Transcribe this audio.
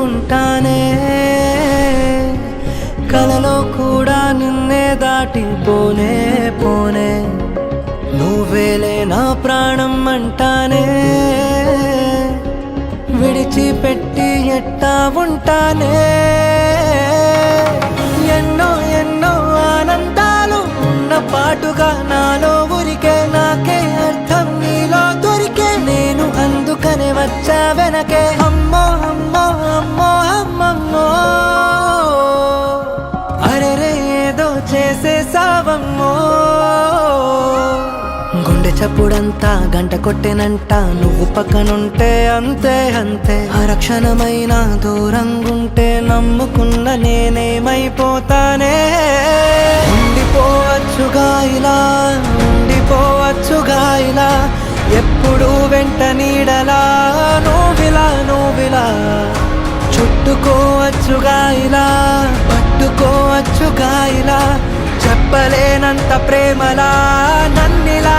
ఉంటానే కలలో కూడా నిన్నే దాటిపోనే పోనే నువ్వేలే నా ప్రాణం అంటానే విడిచిపెట్టి ఎట్టా ఉంటానే ఎన్నో ఎన్నో ఆనందాలు ఉన్న పాటుగా నాలో ఊరికే నాకే అర్థం నీలో దొరికే నేను అందుకనే వచ్చా వెనకే అమ్మో అమ్మో అమ్మో అమ్మమ్మో అరెరే ఏదో చేసేసావమ్మో గుండె చప్పుడంతా గంట కొట్టెనంట నువ్వు పక్కనుంటే అంతే అంతే అరక్షణమైన దూరంగుంటే నమ్ముకున్న నేనేమైపోతానే ఉండిపోవచ్చుగా ఇలా ఎప్పుడు వెంట నీడలా నువ్విలా చుట్టుకోవచ్చుగా ఇలా పట్టుకోవచ్చుగా ఇలా చెప్పలేనంత ప్రేమలా నన్నిలా